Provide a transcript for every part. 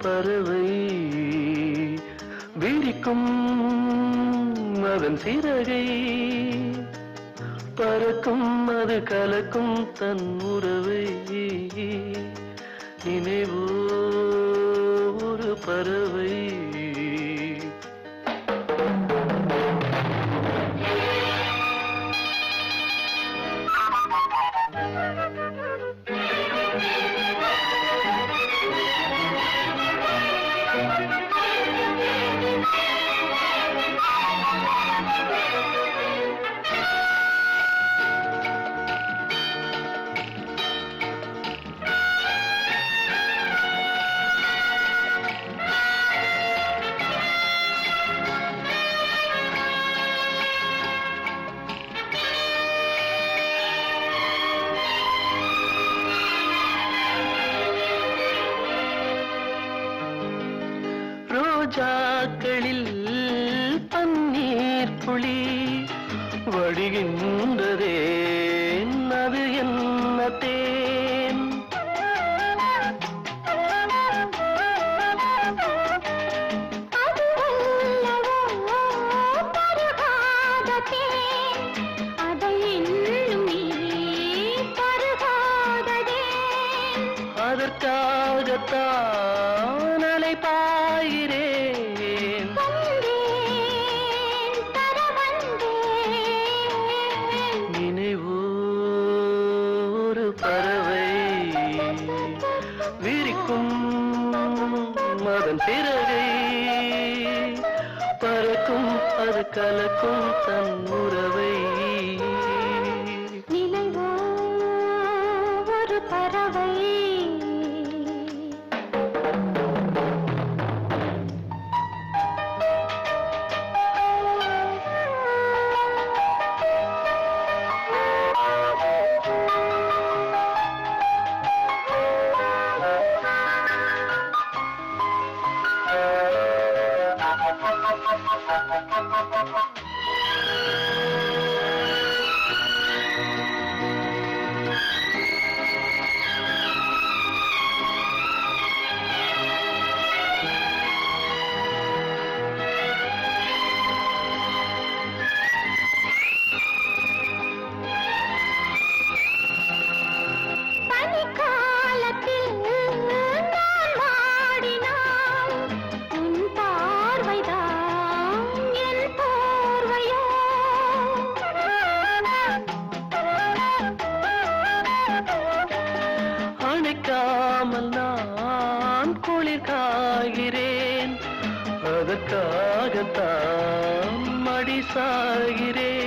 பறவை விரிக்கும் அதன் சிறகை பறக்கும் அது கலக்கும் தன் உறவை நினைவோ ஒரு பறவை ரோஜாக்களில் பன்னீர் புளி வடிகின்றதே அது என்ன தேன் அதற்காகத்தான் அலைபாயிரேன் நினைவோ ஒரு பறவை விரிக்கும் அதன் சிறகை பறக்கும் அது கலக்கும் தன் உறவை நினைவோ ஒரு பறவை அணைக்காமல் நான் குளிர் காகிறேன் அதற்காகத்தான் மடி சாகிறேன்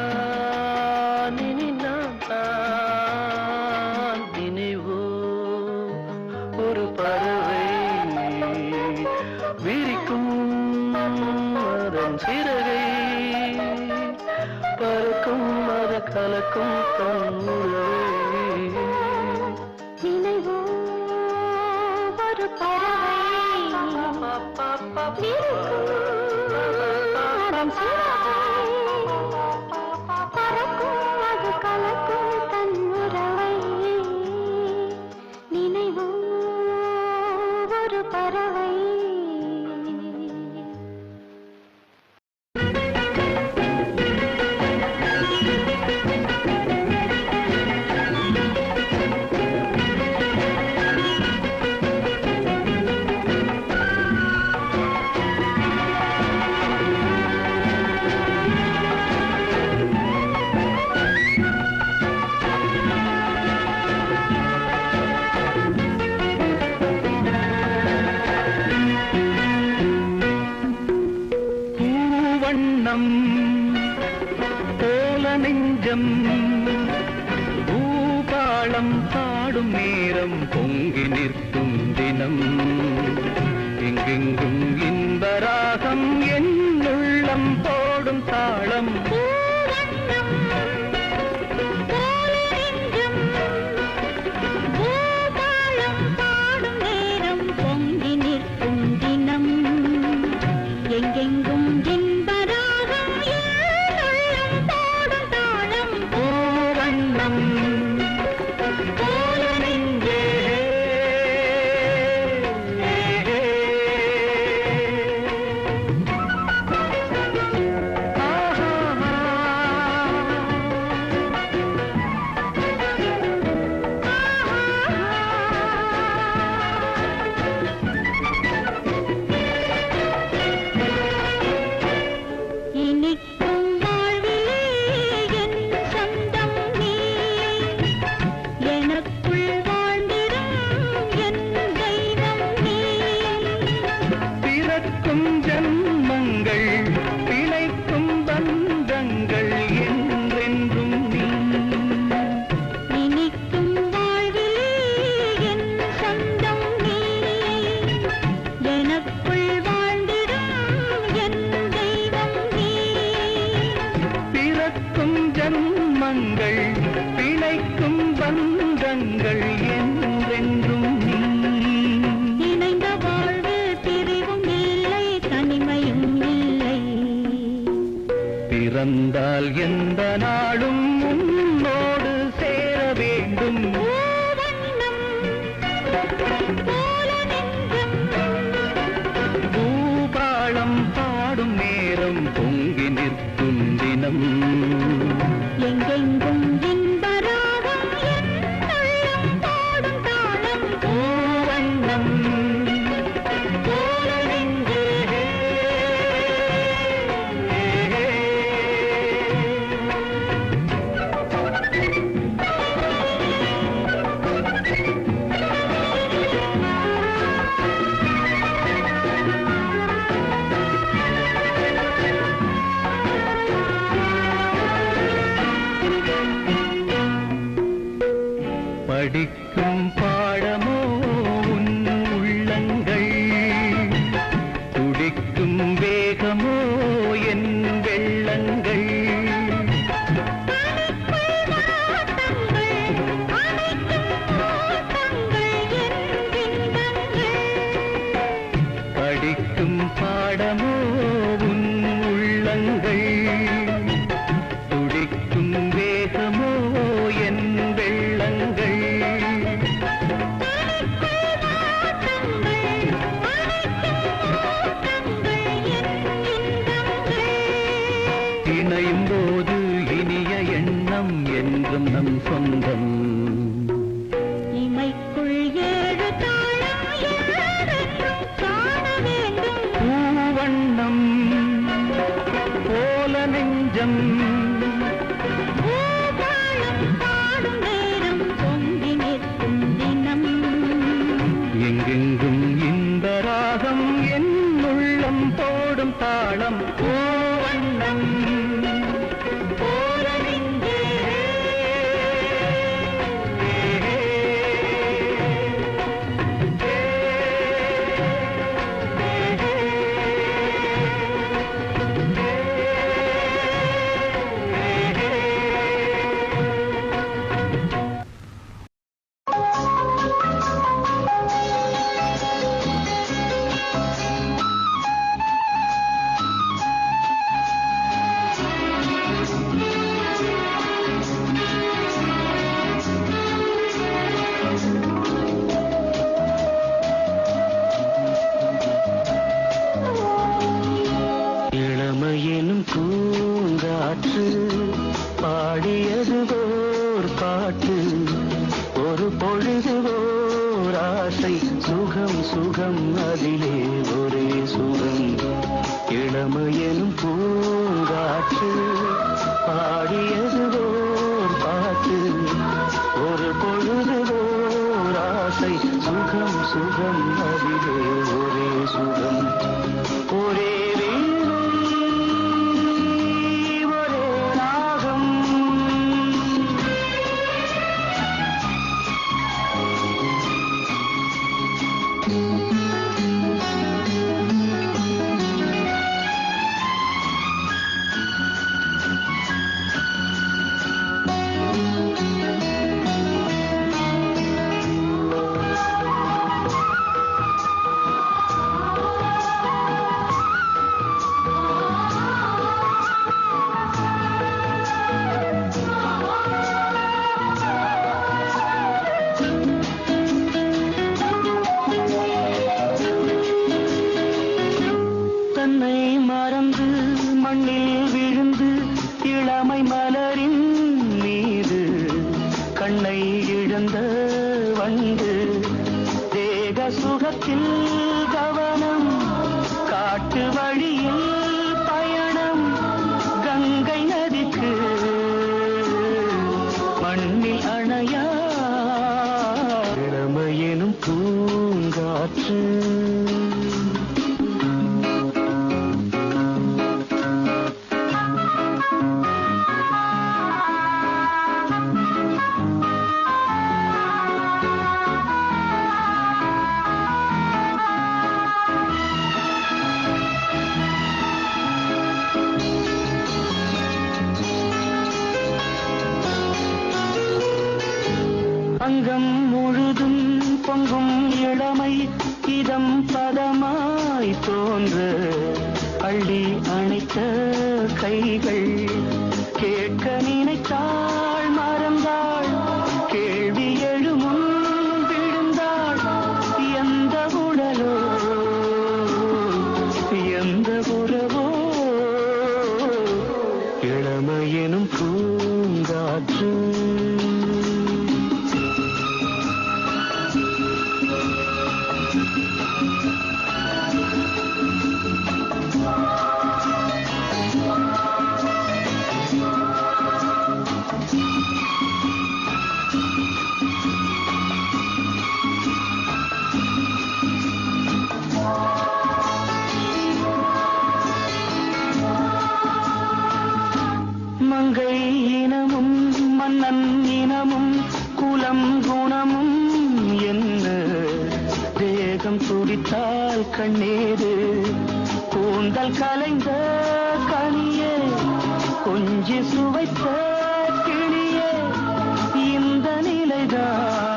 நீதான் இனி நான் தான் நினைவோ ஒரு பறவை விரிக்கும் அதன் சிறகை பறக்கும் அது கலக்கும் தன் உறவை நினைவோ ஒரு பறவை அதன் சிறகை பறக்கும் அது கலக்கும் தன் உறவை நினைவோ ஒரு பறவை வண்ணம் போல நெஞ்சம் பூபாளம் பாடும் நேரம் பொங்கி நிற்கும் தினம் எங்கெங்கும் இன்பராகம் என் உள்ளம் போடும் தாளம் எங்கெங்கும் இன்பராகம் உள்ளம் பாடும் தாளம் பூவண்ணம் போல நெஞ்சே இனிக்கும் வாழ்விலே என் சொந்தம் நீ எனக்குள் வாழ்ந்திடும் என் தெய்வம் நீ பிறக்கும் ஜன்மங்கள் பிழைக்கும் பந்தங்கள் என்றென்றும் நீ இனிக்கும் வாழ்விலே என் சொந்தம் நீ எனக்குள் வாழ்ந்திடும் என் தெய்வம் நீ பிறக்கும் ஜன்மங்கள் பிழைக்கும் பந்தங்கள் என்றென்றும் நீ இணைந்த வாழ்வில் பிரிவும் இல்லை தனிமையும் இல்லை பிறந்தால் எந்த நாளும் உன்னோடு சேர வேண்டும் பூவண்ணம் போல நெஞ்சம் பூபாளம் பாடும் நேரம் பொங்கி நிற்கும் தினம் எங்கெங்கும் இன்பராகம் என் உள்ளம் பாடும் தாளம் பூவண்ணம் போல நெஞ்சே படிக்கும் பாடமோ உன் உள்ளங்கள் துடிக்கும் வேகமோ என் வெள்ளங்கள் படிக்கும் பாடமோ உன் உள்ளங்கள் துடிக்கும் வேகமோ என் வெள்ளங்கள் இணையும் போது இனிய எண்ணம் என்றும் நம் சொந்தம் இமைக்குள் ஏழு தாளம் ஏழென்றும் காண வேண்டும் பூவண்ணம் போல நெஞ்சம் பூபாளம் பாடும் நேரம் பொங்கி நிற்கும் தினம் எங்கெங்கும் இன்பராகம் என் உள்ளம் போடும் தாளம் பூவண்ணம் போல நெஞ்சே இளமையெனும் பூங்காற்று பாடியது ஓர் பாட்டு ஒரு பொழுது ஓர் ஆசை சுகம் சுகம் அதிலே ஒரே சுகம் இளமையெனும் பூங்காற்று பாடியது ஓர் பாட்டு ஒரு பொழுது ஓர் ஆசை சுகம் சுகம் அதிலே ஒரே சுகம் ஒரே வீணை அங்கம் முழுதும் பொங்கும் இளமை இதம் பதமாய் தோன்ற அள்ளி அணைத்த கைகள் கேட்க நினைத்தாள் மறந்தாள் கேள்வி எழுமுன் விழுந்தாள் எந்த உடலோ எந்த உறவோ இளமையெனும் பூங்காற்று மங்கை இனமும் மன்னன் இனமும் குலம் குணமும் என்ன தேகம் துடித்தால் கண்ணேது கூந்தல் கலைந்த கனியே கொஞ்சி சுவைத்த கிளியே இந்த நிலைதான்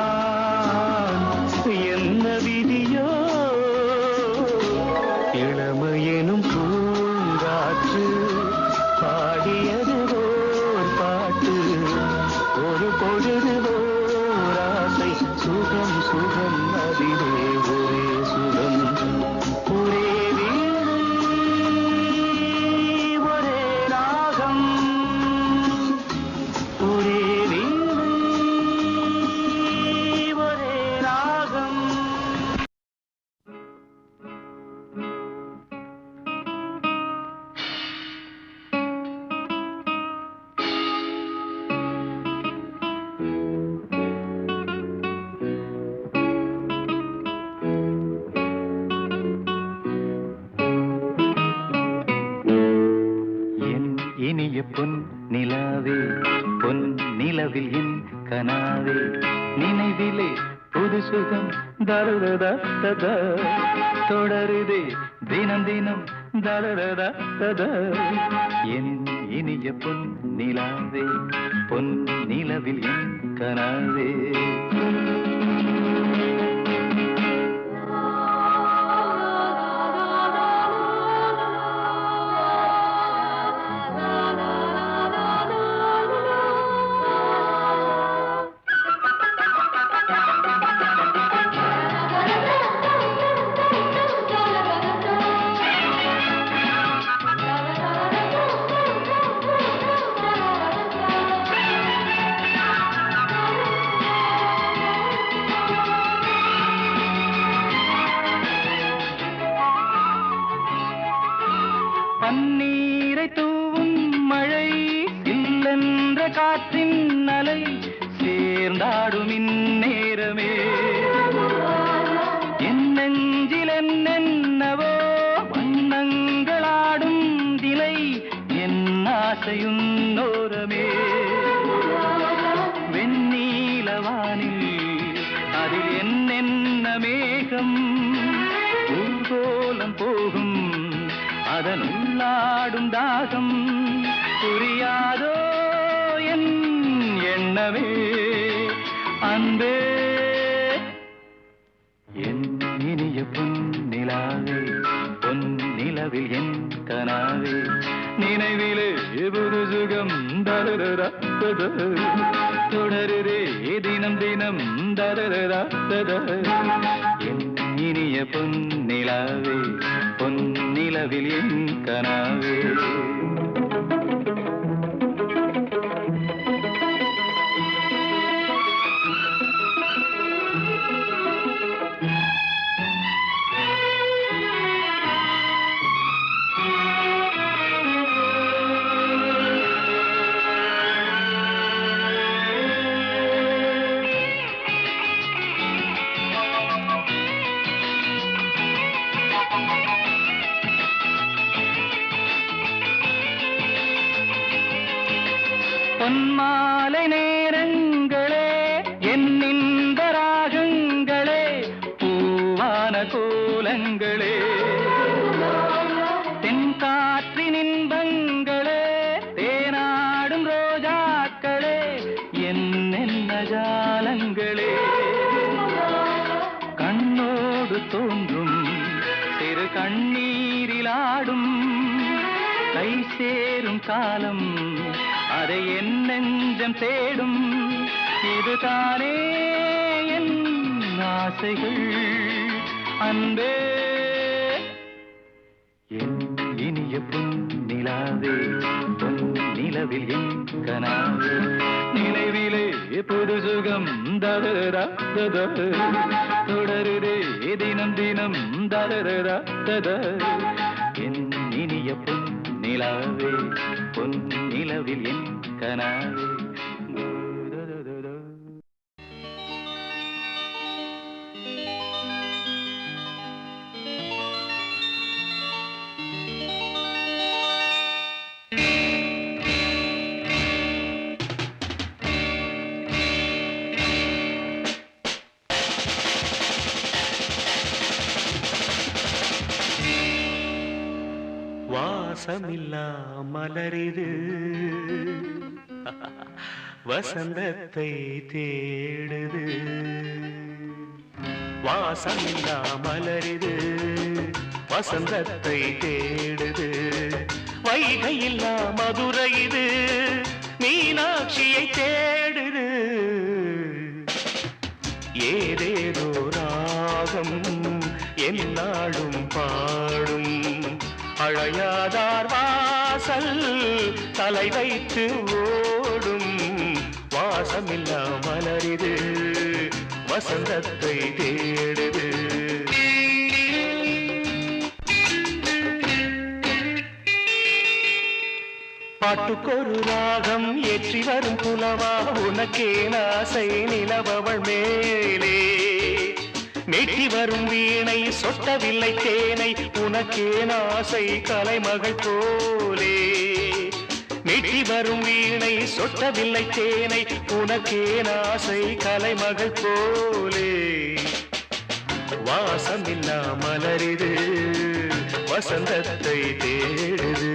என்ன விதியோ இளமையெனும் பூங்காற்று பாடியது ஓர் பாட்டு ஒரு பொழுது ஓர் ஆசை சுகம் சுகம் அதிலே ஒரே சுகம் ஒரே வீணை ஒரே ராகம் ஒரே வீணை ஒரே ராகம் இனிய பொன் நிலாவே பொன் நிலவில் என் கனாவே நினைவிலே புது சுகம் தருததா ததா தொடருதே தினம் தினம் தருததா ததா என் இனிய பொன் நிலாவே பொன் நிலவில் என் கனாவே பன்னீரை தூவும் மழை இல்லென்ற காற்றின் அலை சேர்ந்தாடும் இந்நேரமே என் நெஞ்சில் என்னென்னவோ வண்ணங்களாடும் திலை என் ஆசையுன்னோரமே வெண்ணீலவானில் அதில் என்னென்ன மேகம் ஊர்கோலம் போகும் அதன் உள்ளாடும் தாகம் புரியாதோ என் எண்ணமே அன்பே என் இனிய பொன் நிலாவே பொன் நிலவில் என் கனாவே நினைவிலே புது சுகம் தருதா தொடருதே தினம் தினம் தருதா என் இனிய பொன் நிலாவே பொன் நிலவில் என் கனாவே பொன்மாலை நேரங்களே என்னிந்த ராகங்களே பூவான கோலங்களே தென்காற்றின் இன்பங்களே தேனாடும் ரோஜாக்களே என்னென்ன ஜாலங்களே சேரும் காலம் அதை என் நெஞ்சம் தேடும் இதுதானே என் ஆசைகள் அன்பே என் இனிய பொன்னிலாவே பொன் நிலவில் என் கனாவே நினைவிலே புது சுகம் தரரா தொடருதே தினம் தினம் தரரா என் இனிய பொன்னிலாவே பொன் நிலவில் என் கனாவே வாசமில்லா மலரிது வசந்தத்தை தேடுது வாசமில்லா மலரிது வசந்தத்தை தேடுது வைகையில்லா மதுரை இது மீனாட்சியை தேடுது ஏதேதோ ராகம் என்னாடும் பாடும் அழையாதார் வாசல் தலை வைத்து ஓடும் வாசமில்லா மலரிது வசந்தத்தை தேடுது பாட்டுக்கொரு ராகம் ஏற்றி வரும் புலவா உனக்கே ஆசை நிலவவள் மேலே மெட்டி வரும் வீணை சொட்டவில்லை தேனை உனக்கே ஆசை கலைமகள் போலே மெட்டி வரும் வீணை சொட்டவில்லை தேனை உனக்கே ஆசை கலைமகள் போலே வாசமில்லா மலரிது வசந்தத்தை தேடுது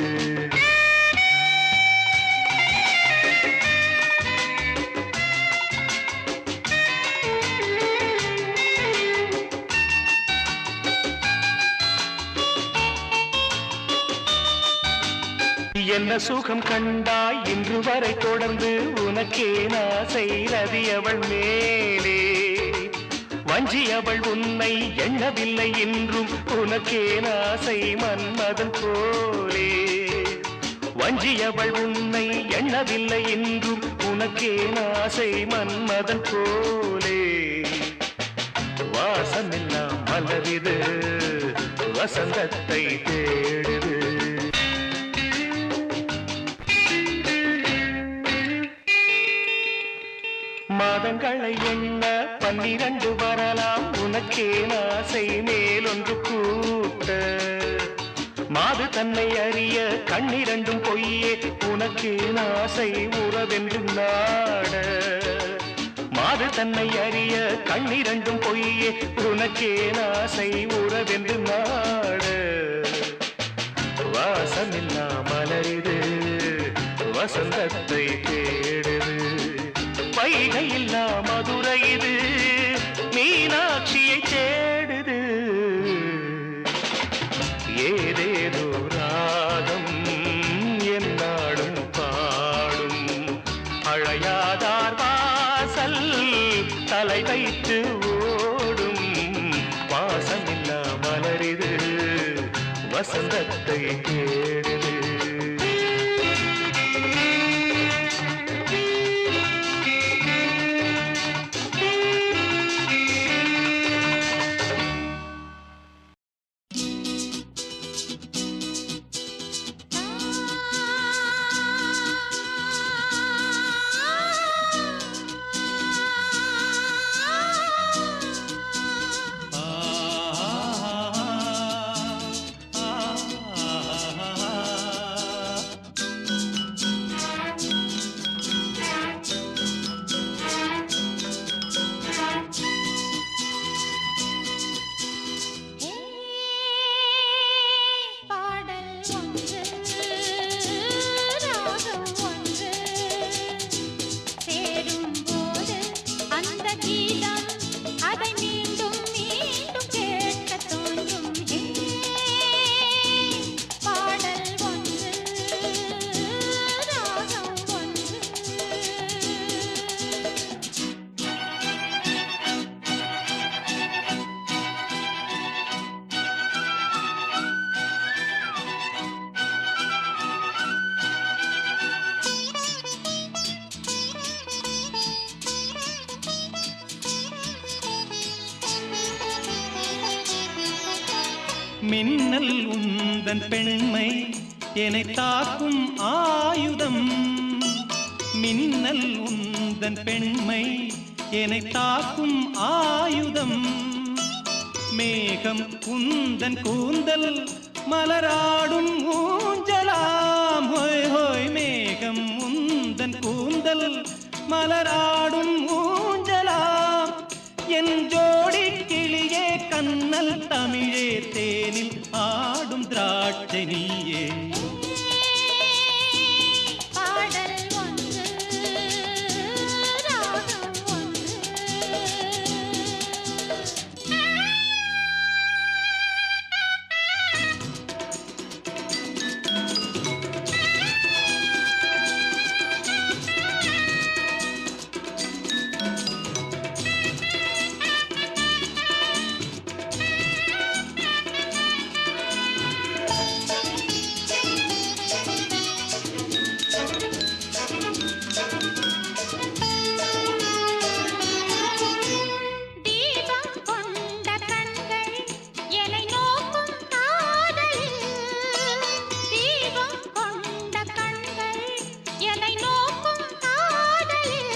என்ன சுகம் கண்டாய் இன்று வரை தொடர்ந்து உனக்கே ஆசை ரதி அவள் மேலே வஞ்சி அவள் உன்னை எண்ணவில்லை என்றும் உனக்கே ஆசை மன்மதன் போலே வஞ்சி அவள் உன்னை எண்ணவில்லை என்றும் உனக்கே ஆசை மன்மதன் போலே வாசமெல்லாம் மலரிது வசந்தத்தை தேடுது மாதங்களை எண்ண 12 வரலாம் உனக்கே ஆசை மேலொன்று கூட்ட மாது தன்னை அறிய கண்ணிரண்டும் பொய்யே உனக்கே ஆசை உறவென்று நாட மாது தன்னை அறிய கண்ணிரண்டும் பொய்யே உனக்கே ஆசை உறவென்று நாட வாசமில்லா மலரிது வசந்தத்தை தேடுது வைகையில்லா மதுரை இது மீனாட்சியை தேடுது ஏதேதோ ராகம் என்னாடும் பாடும் அழையாதார் வாசல் தலை வைத்து ஓடும் வாசமில்லா மலரிது வசந்தத்தை தேடுது மின்னல் உந்தன் பெண்மை என்னை தாக்கும் ஆயுதம். மின்னல் உந்தன் பெண்மை என்னை தாக்கும் ஆயுதம். மேகம் உந்தன் கூந்தல் மலராடும் ஊஞ்சலாம். ஹோய் ஹோய் மேகம் உந்தன் கூந்தல் மலராடும் ஊஞ்சலாம். என் ஜோடி கிளியே கண்ணல் தமிழே தேனில் ஆடும் திராட்சை நீயே. பாடல் ஒன்று ராகம் ஒன்று. தீபம் கொண்ட கண்கள் என்னை நோக்கும் காதலில். தீபம் கொண்ட கண்கள் என்னை நோக்கும் காதலில்.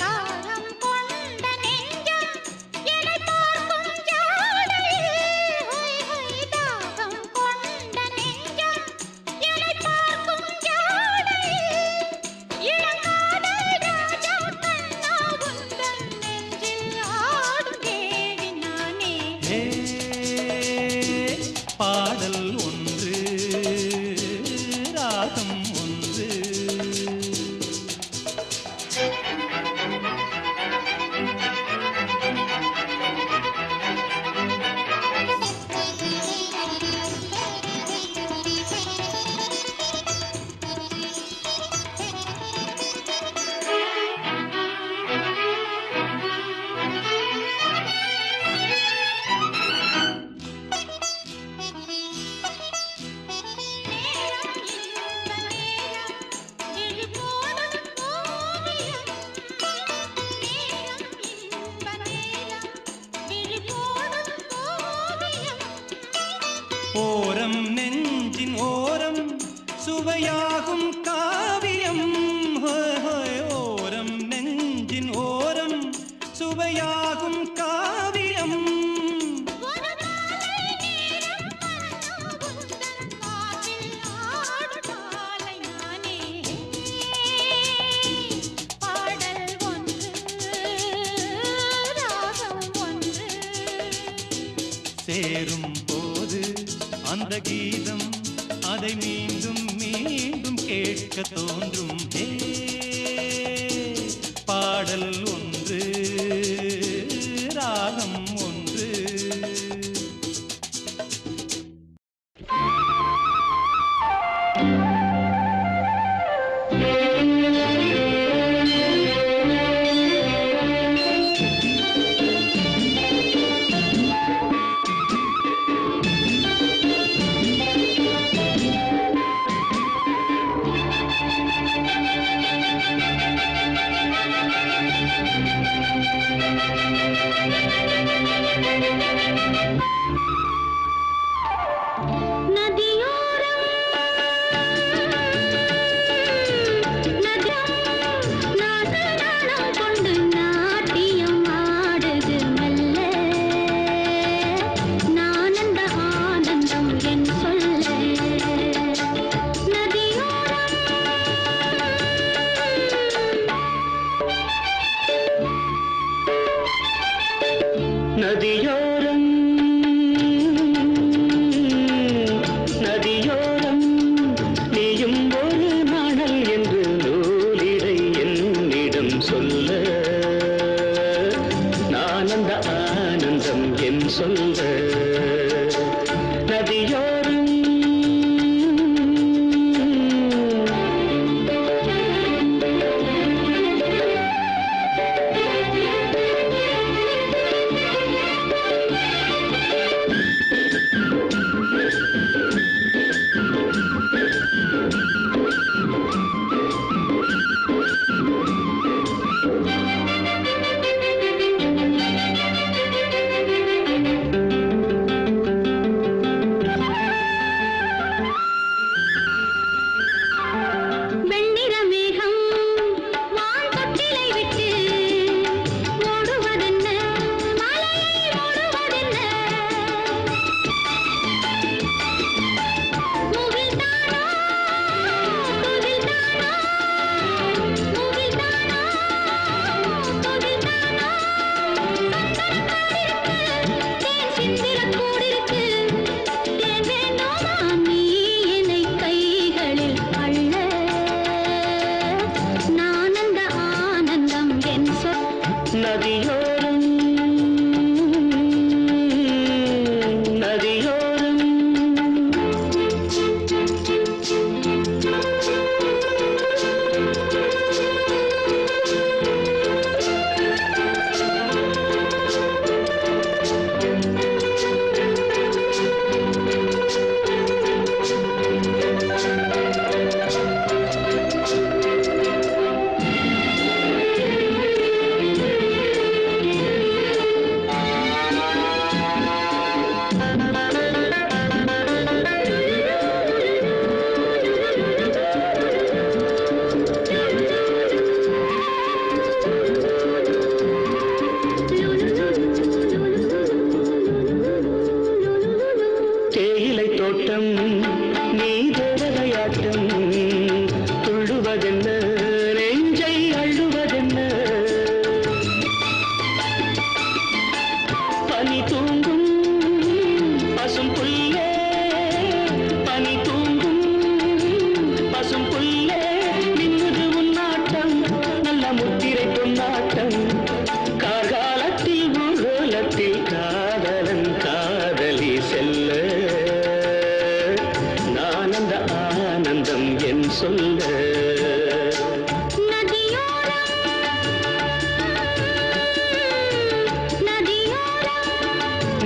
தாகம் கொண்ட நெஞ்சம் என்னை பார்க்கும் ஜாடையில். ஹொய் ஹொய் தாகம் கொண்ட நெஞ்சம் என்னை பார்க்கும் ஜாடையில். இளங்காதல் ராஜா கண்ணா உந்தன் நெஞ்சில் ஆடும் தேவி நானே. ஏ, பாடல் ஒன்று ராகம் ஒன்று. நேரம் இந்த நேரம் விழி போடும் ஓவியம். நேரம் இந்த நேரம் விழி போடும் ஓவியம். ஓரம் நெஞ்சின் ஓரம் சுவையாகும் காவியம். ஹோய் ஹோய் ஓரம் நெஞ்சின் ஓரம் சுவையாகும் காவியம். ஒரு மாலை நேரம் மன்னோ உந்தன் மார்பில் ஆடும் மாலை நானே. பாடல் ஒன்று ராகம் ஒன்று. சேரும் போது அந்த கீதம் அதை மீண்டும் மீண்டும் கேட்க தோன்றும். ஹே, பாடல் ஒன்று ராகம் ஒன்று. நதியோரம் ஆனந்தம் என் சொல்ல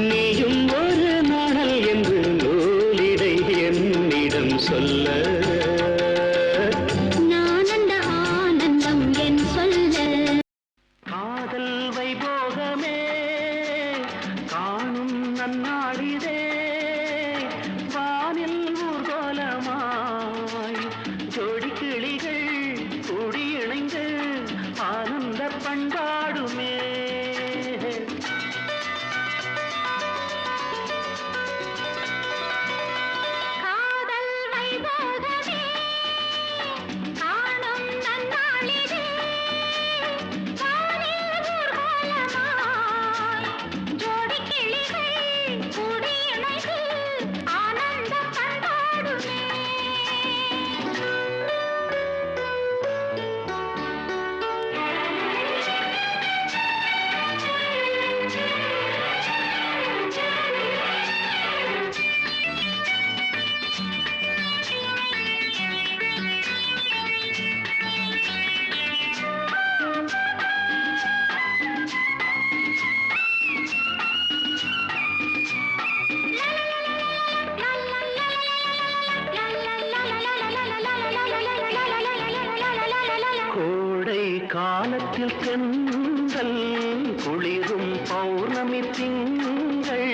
நீயும் ஒரு நாடல் என்று நூலிடை என்னிடம் சொல்ல ஆனந்தம் என் சொல்ல காதல் வைபோகமே காணும் நன்னாளிதே வானில் ஊர்கோலமாய் ஜோடி கிளிகள் கூடி இணைந்து ஆனந்த பண்பாடுமே காதல் வைபோகமே காணும் நன்னாளிதே வானில் ஊர்வலமாய் ஜோடி கிளிகள் கூடி இணைந்து ஆனந்த பண்பாடுமே கோடை காலத்தில் தென்றல் குளிரும் பௌர்ணமி திங்கள்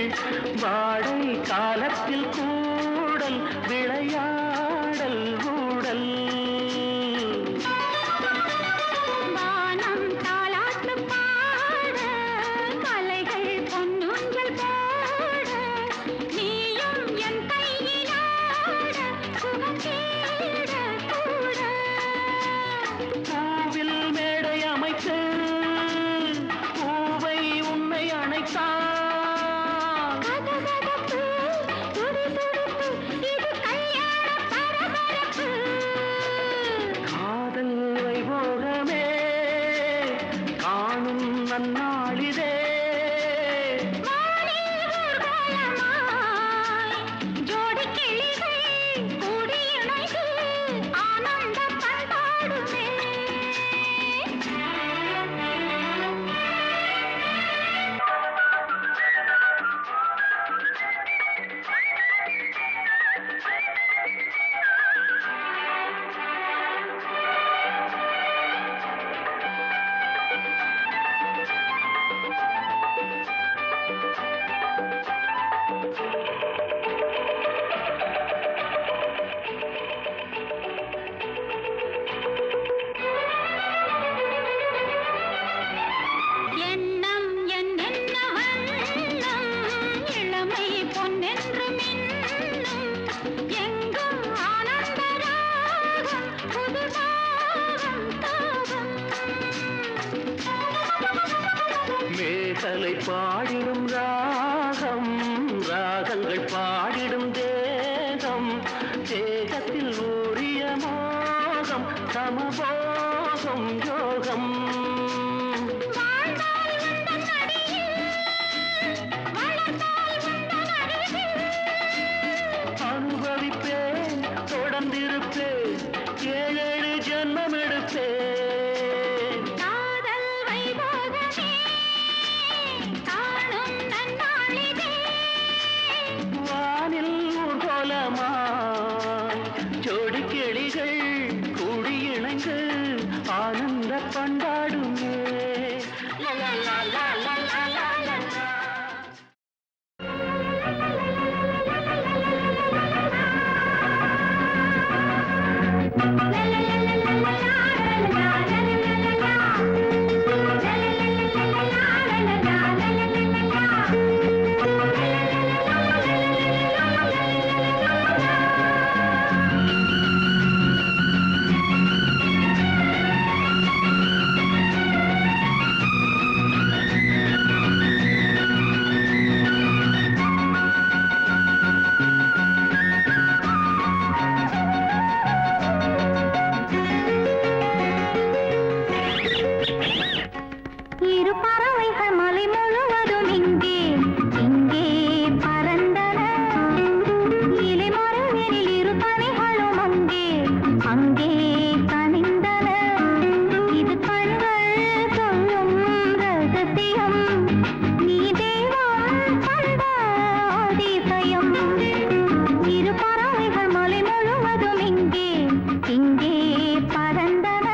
வாடை காலத்தில் கூடல் விளையாடல் ஊடல் வானம் தாலாட்டு பாட கலைகள் பொன்னூஞ்சல் போட நீயும் என் கையிலாட சுகம் தேட கூட பூவில் மேடை அமைத்து பூவை உன்னை அணைத்தான் கதகதப்பு துடிதுடிப்பு இது கல்யாண பரபரப்பு காதல் வைபோகமே காணும் நன்னாளிதே வானில் ஊர்வலமாய் ஜோடி கிளிகள் கூடி இணைந்து ஆனந்த பண்பாடுமே எண்ணம் என்னென்ன வண்ணம் இளமை பொன்னென்று மின்னும் எங்கும் ஆனந்த ராகம் புது தாகம் தாகம் மேகலை பாடிடும் ராகம் ராகங்கள் பாடிடும் தேகம் தேகத்தில் ஊறிய மோகம் சமபோகம் யோகம் வாழ்ந்தால் உந்தன் அடியில் வளர்ந்தால் உந்தன் அருகில் அனுபவிப்பேன் தொடர்ந்திருப்பேன் ஏழேழு ஜென்மம் எடுப்பேன் காதல் வைபோகமே காணும் நன்னாளிதே வானில் ஊர்கோலமாய் ஜோடி கிளிகள் கூடி இணைந்து ஆனந்த பண்பாடுமே அங்கே கனிந்தன இது கண்கள் சொல்லும் ரகசியம் நீ தெய்வம் கண்ட அதிசயம் இரு பறவைகள் மலை முழுவதும் இங்கே இங்கே பறந்தன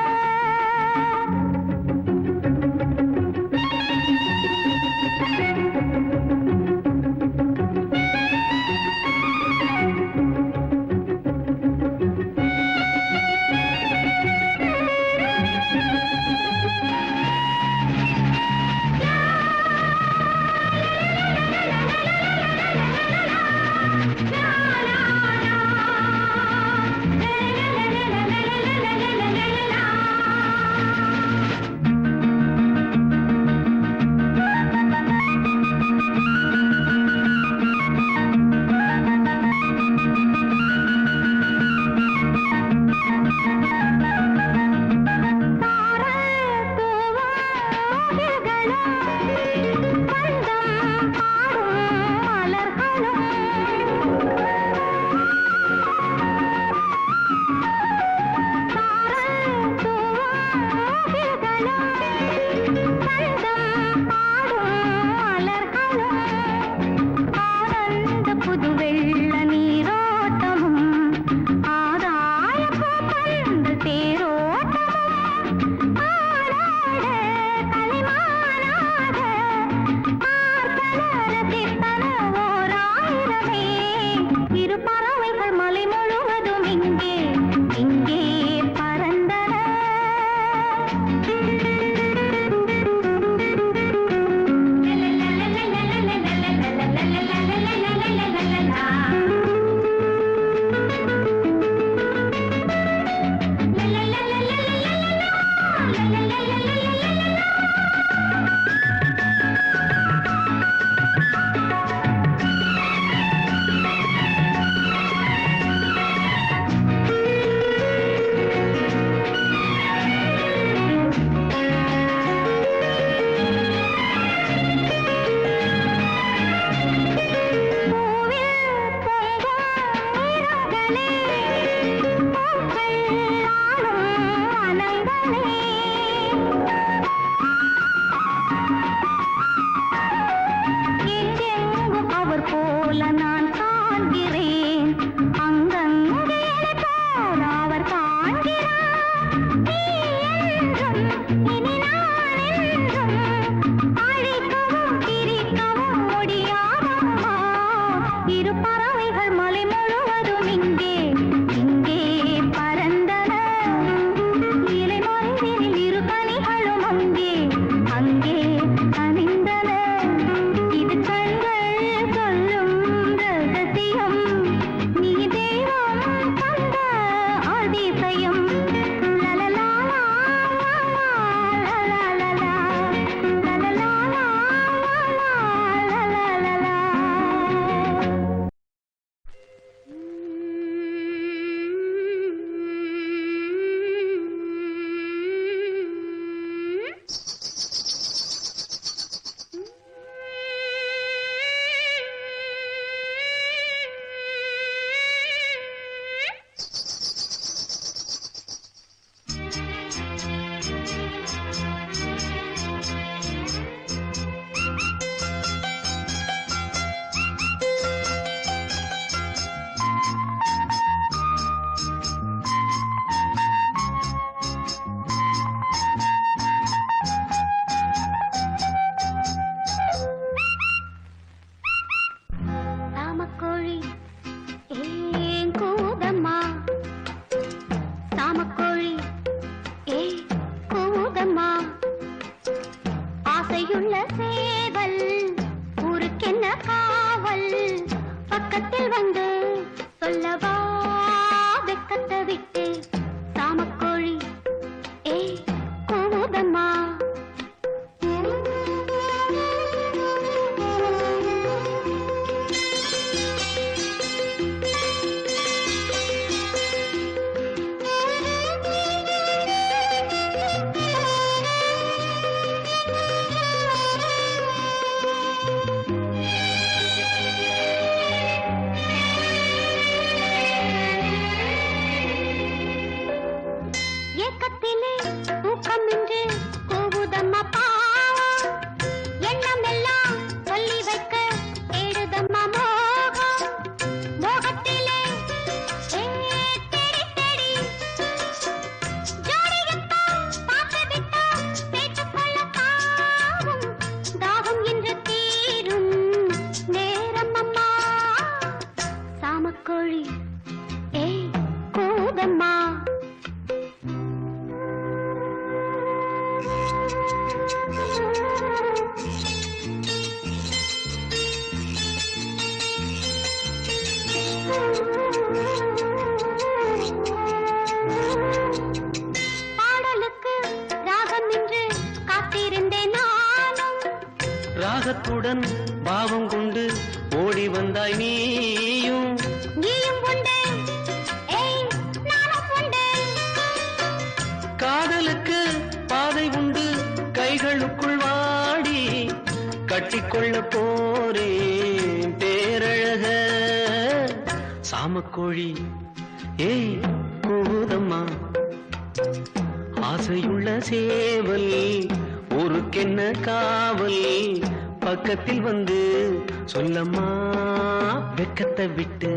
வாக்குடன் பாவம் கொண்டு ஓடி வந்தாய் நீயும் காதலுக்கு பாதை உண்டு கைகளுக்குள் வாடி கட்டிக்கொள்ள போரே பேரழக சாமக்கோழி ஏய் கூதம்மா ஆசையுள்ள சேவல் ஊருக்கென்ன காவல் பக்கத்தில் வந்து சொல்லம்மா வெக்கத்தை விட்டு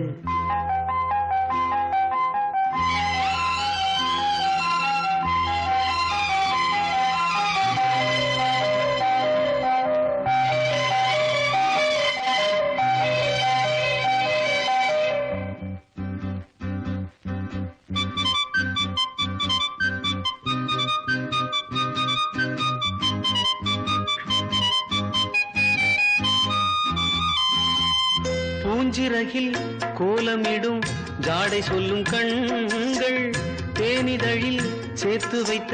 பூஞ்சிறகில் கோலமிடும் ஜாடை சொல்லும் கண்கள் தேனிதழில் சேர்த்து வைத்த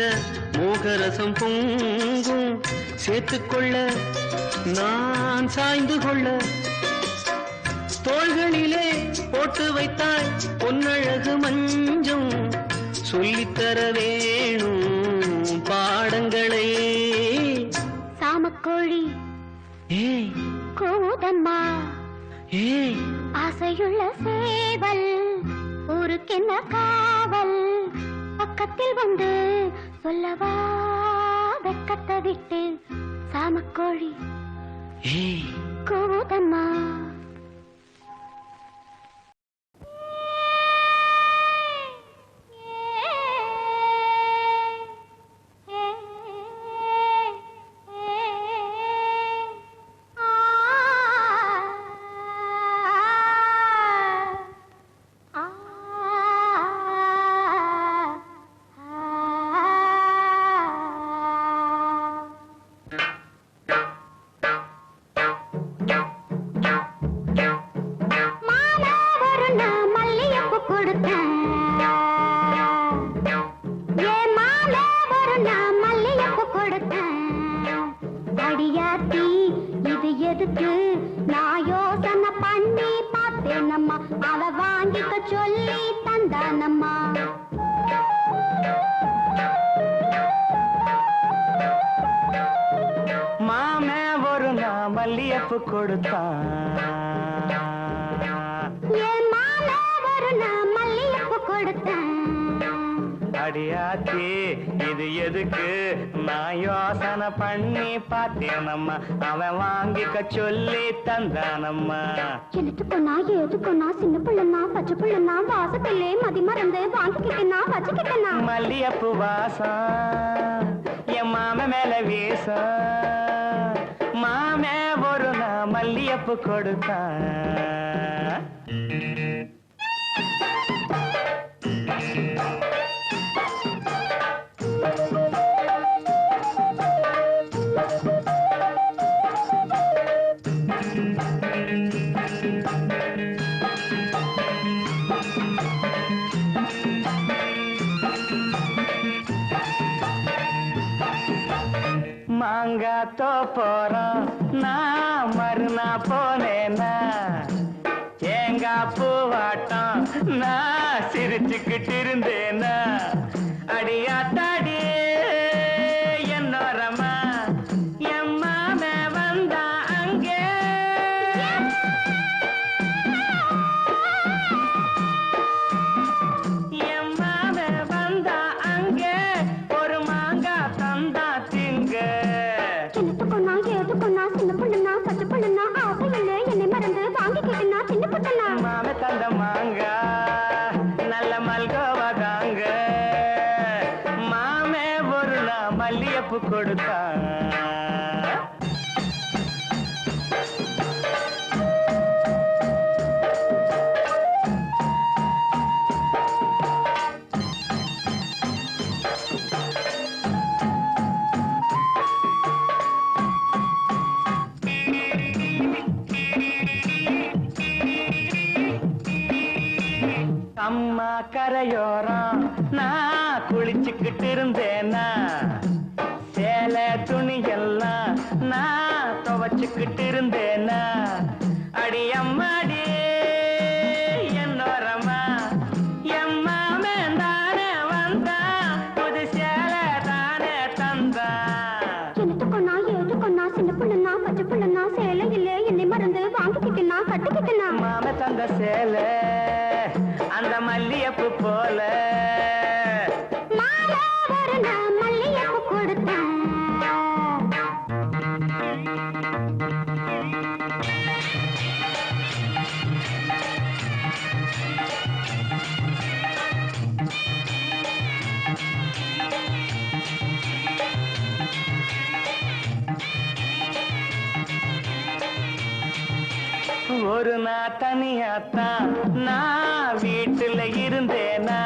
மோகரசம் பொங்கும் சேர்த்துக்கொள்ள நான் சாய்ந்து கொள்ள தோள்களிலே போட்டு வைத்தாய் பொன்னழகு மஞ்சம் சொல்லித்தர வேணும் பாடங்களை சாமக்கோழி ஏய் கூதம்மா ஏய் ஆசையுள்ள சேவல் ஊருக்கென்ன காவல் பக்கத்தில் வந்து சொல்லவா வெக்கத்தை விட்டு சாமக்கோழி ஏய் கூதம்மா மல்லியப்பு கொடுத்தான் அடியாச்சி இது எதுக்கு நான் யோசனை பண்ணி பார்த்தேனம்மா அவன் வாங்கிக்க சொல்லி தந்தானம்மா எனக்குன்னா எதுக்குன்னா சின்ன பிள்ளைனா பச்சை பிள்ளைனா வாசத்திலே மதி மறந்து வாங்கிக்கிட்டேனா வச்சுக்கிட்டேனா மல்லியப்பு வாசம் என் மாம மேல வீசம் மாமே ஒரு நான் மல்லியப்பு கொடுத்தான் மாங்காத்தோ போறோம் நான் மறுநா போனேனா ஏங்கா பூவாட்டம் நான் சிரிச்சுக்கிட்டு இருந்தேனா அடியாத்தாடி என்னோரமா என் மாமே வந்தா அங்கே என் மாமே வந்தா அங்கே ஒரு மாங்கா தந்தா திங்க எனக்குன்னா எதுக்குன்னா சின்ன பிள்ளைனா பச்சை பிள்ளைனா ஆசையில்லை என்னை மறந்து வாங்கிக்கிட்டேனா சின்ன பிள்ளைனா மாமே தந்த மாங்கா நல்ல மல்கோவா தாங்க மாமே ஒரு நான் மல்லியப்பு கொடுத்தா அம்மா கரையோரம் நான் குளிச்சுக்கிட்டு இருந்தேனா சேலை துணி எல்லாம் நான் துவைச்சு ஒளிச்சுக்கிட்டு இருந்தேனா அடி அம்மாடி என்னோரம்மா எம்மாமே தானே வந்தா புது சேலை தானே தந்தா எனத்துக்கொன்னா ஏதுக்கொன்னா சின்ன புள்ளனா பச்சை புள்ளனா சேலை இல்ல என்னை மறந்து வாங்கிக்கிட்டனா கட்டிக்கிட்டனா மாம தந்த சேலை அந்த மல்லியப்பு போல மாலை ஒரு நான் மல்லிகைப்பூ கொடுத்தேன் ஒரு நாள் தனியாத்தான் நான் வீட்டுல இருந்தேனா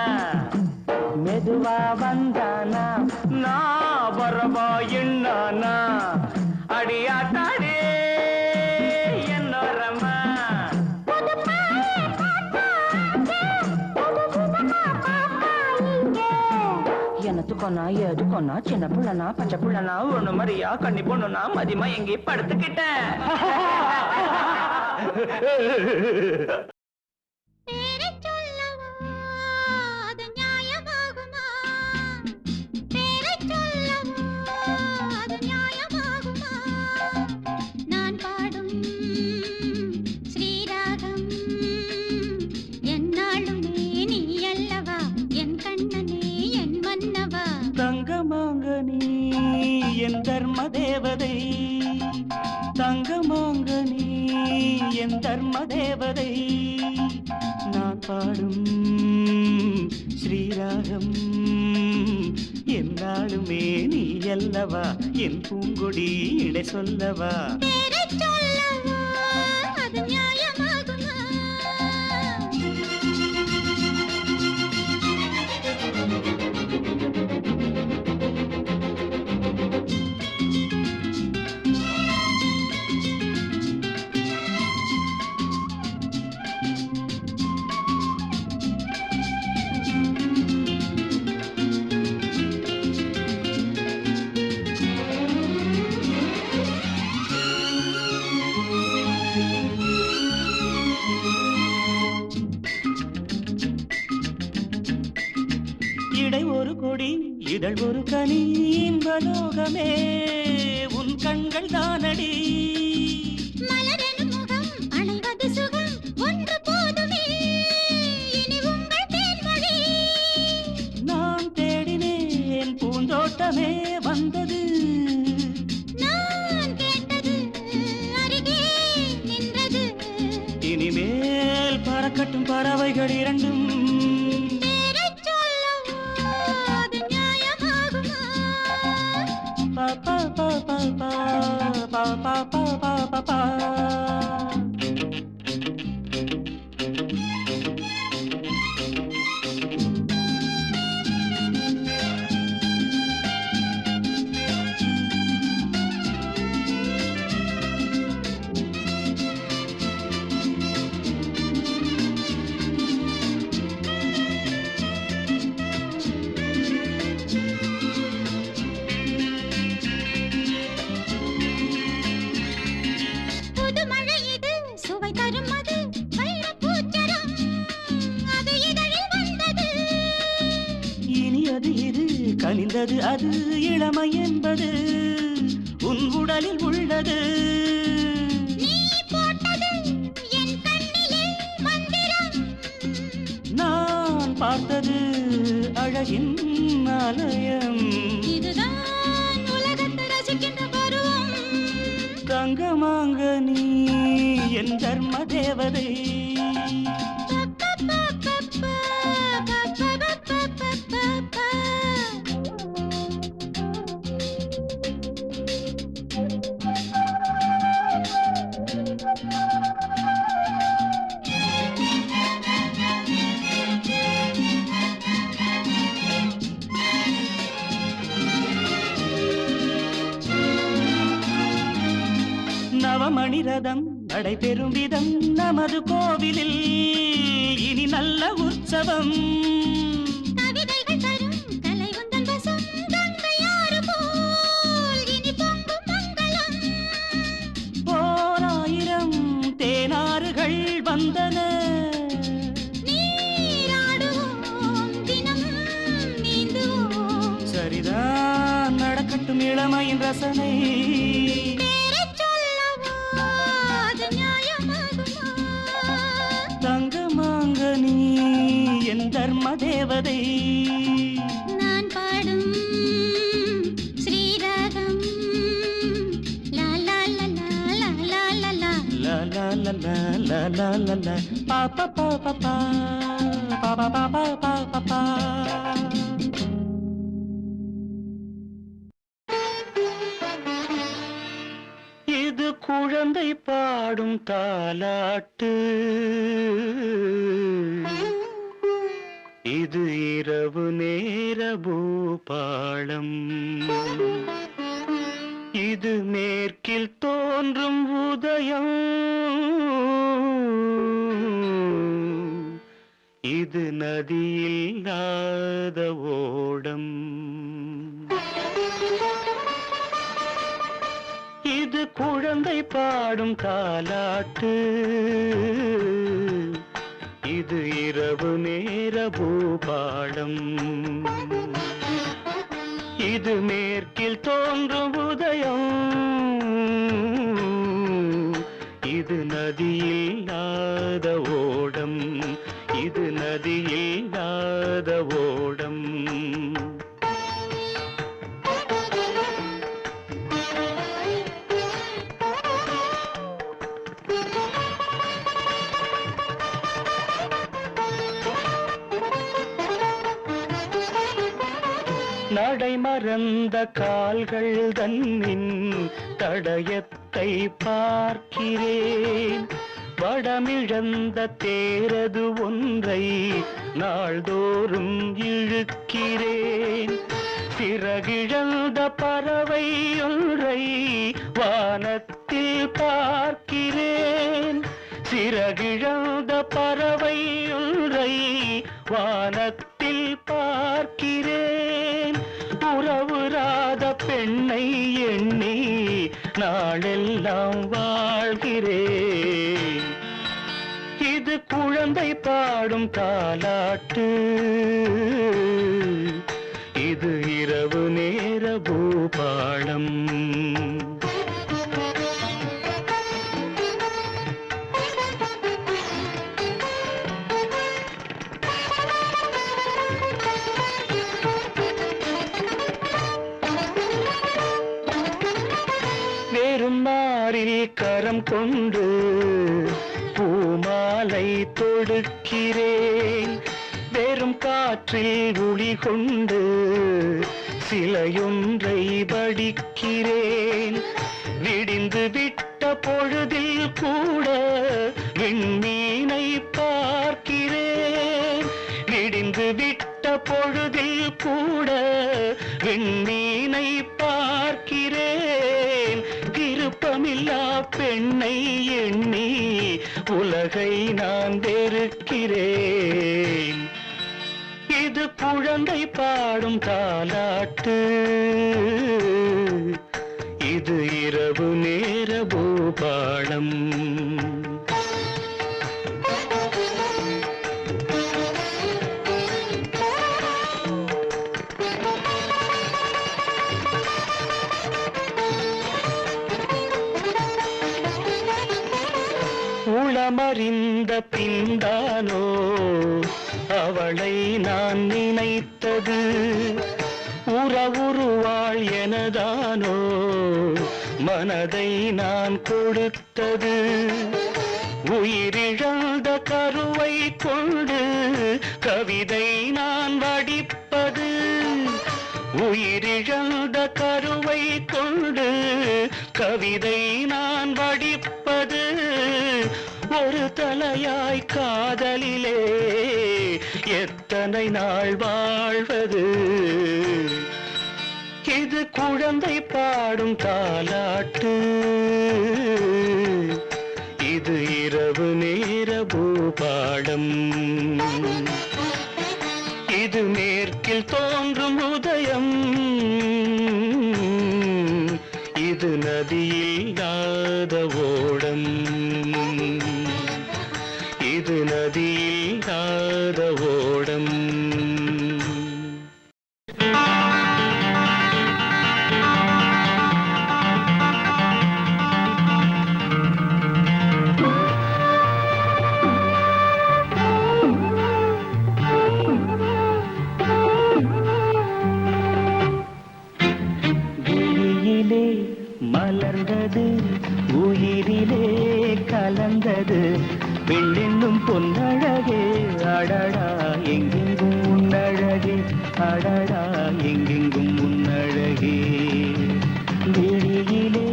மெதுவா வந்தானா நான் வரவா என்னானா அடியாத்தாடே என்னோரம்மா எனத்துக்கொன்னா எதுக்கொன்னா சின்ன புள்ளனா பச்சை புள்ளனா ஒண்ணு மாதிரியா கண்ணி பொண்ணுனா மதியமா எங்கே படுத்துக்கிட்டேன் பேரைச் சொல்லவா அது நியாயமாகுமா பேரைச் சொல்லவா அது நியாயமாகுமா நான் பாடும் ஸ்ரீராகம் என்னாலுமே நீ அல்லவா என் கண்ணனே என் மன்னவா தங்கமாங்க நீ என் தர்ம தேவதை தங்கமாங்க நீ என் தர்ம தேவதை நான் பாடும் ஸ்ரீராகம் என்னாலுமே நீ அல்லவா என் பூங்கொடி இடை சொல்லவா பேரைச் சொல்லவா அது நியாயமாகுமா இடை ஒரு கொடி இதழ் ஒரு கனி இன்பலோகமே உன் கண்கள் தானடி மலரெனும் முகம் அணைவது சுகம் ஒன்று போதுமே இனி உங்கள் தேன்மொழி நான் தேடினேன் பூந்தோட்டமே வந்தது நான் கேட்டது அருகே நின்றது இனிமேல் பறக்கட்டும் பறவைகள் இரண்டும் பேரைச் சொல்லவா அது நியாயமாகுமா பா பா பா பா பா பா பா பா பா பா பா. புது மழை இது சுவை தரும் அது வைரப் பூச்சரம் அது இதழில் வந்தது இனியது இது கனிந்தது அது இளமை என்பது உன் உடலில் உள்ளது நீ போட்டது என் கண்ணிலே மந்திரம் நான் பார்த்தது அழகின் ஆலயம் இதுதான் உலகத்தை ரசிக்கின்ற பருவம் தங்கமாங்க நீ என் தர்ம தேவதை நவமணி ரதம் நடைபெறும் விதம் நமது கோவிலில் இனி நல்ல உற்சவம் கவிதைகள் தரும் கலை உந்தன் வசம் கங்கையாறு போல் இனி பொங்கும் மங்களம் சரிதான் நடக்கட்டும் இளமையின் ரசனை. தங்கமாங்க நீ என் தர்ம தேவதை. நான் பாடும் ஸ்ரீராகம் லா லா லா லா லா லா லா லா லா லா லா லா லா லா லா பா பா பா பா பா பா பா பா பா பா பா பா. இது குழந்தை பாடும் தாலாட்டு. இது இரவு நேர பூபாளம். இது மேற்கில் தோன்றும் உதயம். இது நதியில்லாத ஓடம். இது குழந்தை பாடும் தாலாட்டு. இது இரவு நேர பூபாளம். இது மேற்கில் தோன்றும் உதயம். இது நதியில்லாத ஓடம். இது நதியில்லாத ஓடம். நடை மறந்த கால்கள் தன்னின் தடயத்தை பார்க்கிறேன். வடமிழந்த தேரது ஒன்றை நாள்தோறும் இழுக்கிறேன். சிறகிழந்த பறவை ஒன்றை வானத்தில் பார்க்கிறேன். சிறகிழந்த பறவை ஒன்றை வானத்தில் பார்க்கிறேன். உறவுறாத பெண்ணை எண்ணி நாளெல்லாம் வாழ்கிறேன். இது குழந்தை பாடும் தாலாட்டு. இது இரவு நேர பூபாளம். கரம் கொண்டு பூமாலை தொடுக்கிறேன். வெறும் காற்றில் ஒளி கொண்டு சிலையொன்றை வடிக்கிறேன். விடிந்து விட்ட பொழுதில் கூட விண்மீனை பார்க்கிறேன். விடிந்து விட்ட பொழுதில் கூட விண்மீனை பார்க்கிறேன். விருப்பமில்லா பெண்ணை எண்ணி உலகை நான் வெறுக்கிறேன். இது குழந்தை பாடும் தாலாட்டு. இது இரவு நேர பூபாளம். உளமறிந்த பின்தானோ அவளை நான் நினைத்தது. உறவுருவாள் எனதானோ மனதை நான் கொடுத்தது. உயிரிழந்த கருவை கொண்டு கவிதை நான் வடிப்பது. உயிரிழந்த கருவை கொண்டு கவிதை நான் வடிப்பது. ஒரு தலையாய் காதலிலே எத்தனை நாள் வாழ்வது. இது குழந்தை பாடும் தாலாட்டு. இது இரவு நேர பூபாளம். இது மேற்கில் தோன்றும் உதயம். இது நதியில்லாத ஓடம். இது நதியில்லாத ஓடம். அடடா எங்கெங்கும் உன்னழகே விழியிலே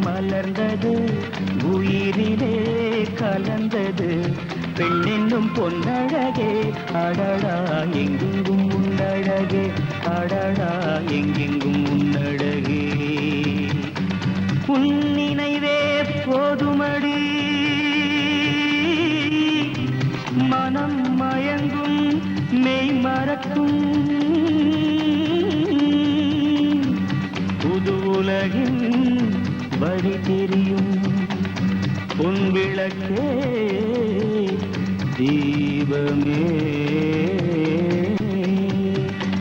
மலர்ந்தது உயிரிலே கலந்தது பெண்ணென்னும் பொன்னழகே அடடா எங்கெங்கும் உன்னழகே அடடா எங்கெங்கும் உன்னழகே உன் நினைவே போதுமடி மனம் மயங்கும் மெய் மறக்கும் புது உலகின் வழி தெரியும் பொன் விளக்கே தீபமே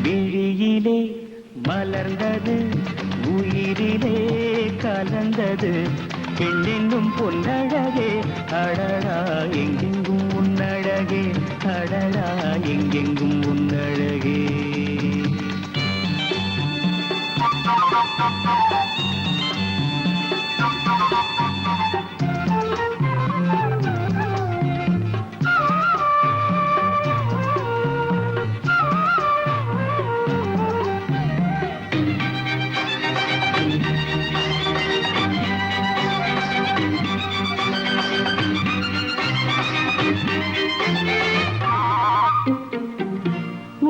விழியிலே மலர்ந்தது உயிரிலே கலந்தது பெண்ணென்னும் பொன்னழகே அடடா எங்கெங்கும் உன்னழகே அடடா எங்கெங்கும் உன்னழகே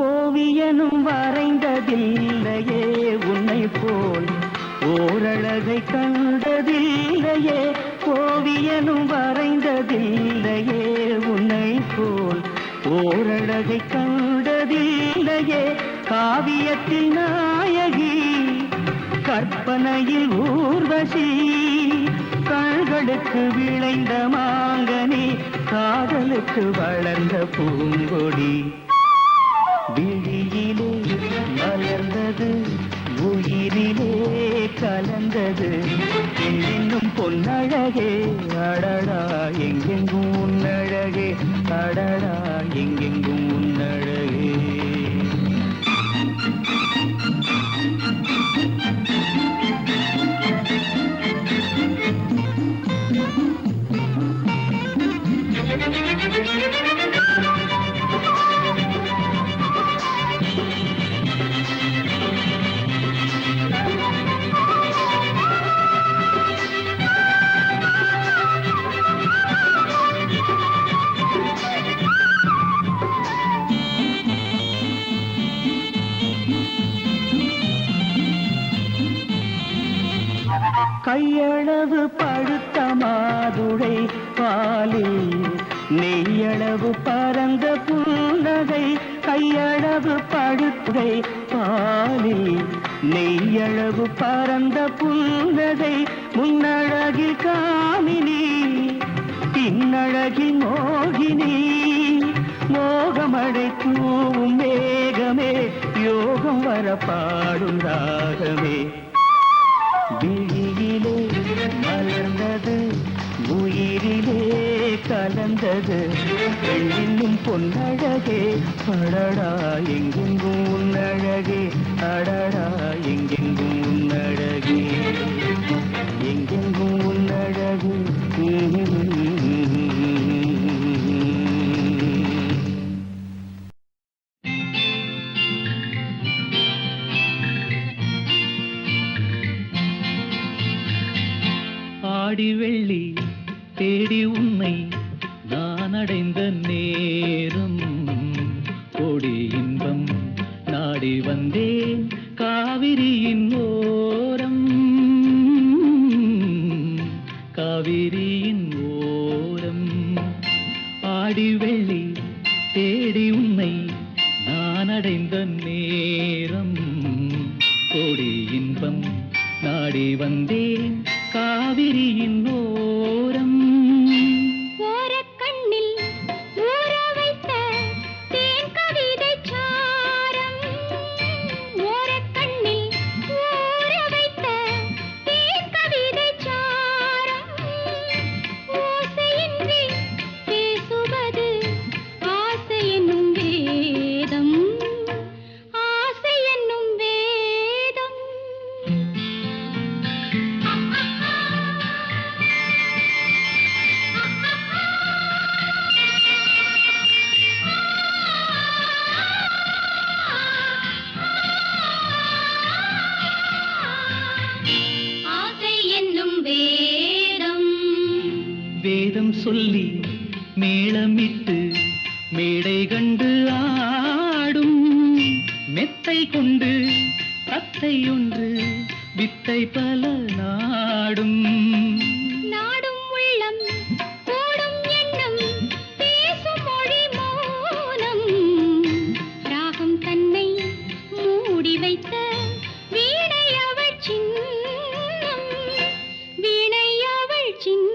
ஓவியனும் வரைந்ததில்லையே உன்னை போல் ஓரழகை கண்டதில்லையே ஓவியனும் வரைந்ததில்லையே உன்னை போல் ஓரழகை கண்டதில்லையே காவியத்தில் நாயகி கற்பனையில் ஊர்வசி கண்களுக்கு விளைந்த மாங்கனி காதலுக்கு வளர்ந்த பூங்கொடி விழியிலே மலர்ந்தது உயிரிலே கலந்தது இன்னும் பொன்னழகே அடடா எங்கெங்கும் உன்னழகே அடடா எங்கெங்கும் உன்னழகே கையளவு பழுத்த மாதுளை பாலில் நெய்யளவு பரந்த புன்னகை கையளவு பழுத்துடை பாலில் நெய்யளவு பரந்த புன்னகை முன்னழகில் காமினி பின்னழகில் மோகினி மோகமடை தூவும் மேகமே யோகம் வர பாடும் ராகமே விழியிலே மலர்ந்தது உயிரிலே கலந்தது பெண்ணின் பொன்னழகே அடடா எங்கெங்கும் உன்னழகே அடடா எங்கெங்கும் உன்னழகே எங்கெங்கும் உன்னழகே ஆடி வெள்ளி தேடி உன்னை நான் அடைந்த நேரம் கோடி இன்பம் நாடி வந்தேன் காவிரியின் ஓரம் காவிரியின் ஓரம் ஆடி வெள்ளி தேடி உன்னை நான் அடைந்த நேரம் கோடி இன்பம் நாடி வந்தேன் காவிரியின் ஓரம் ஓரக்கண்ணில் ஊற வைத்த தேன் கவிதை சாரம் ஓரக்கண்ணில் ஊற வைத்த தேன் கவிதை சாரம் ஓசையின்றி பேசுவது ஆசை என்னும் வேதம் ஆசை வேதம் சொல்லி மேளமிட்டு மேடை கண்டு ஆடும் மெத்தை கொண்டு தத்தை ஒன்று வித்தை பல நாடும் நாடும் உள்ளம் கூடும் எண்ணம் பேசும் மொழி மௌனம் ராகம் தன்னை மூடி வைத்த வீணை அவள் சின்னம் வீணை அவள் சின்னம்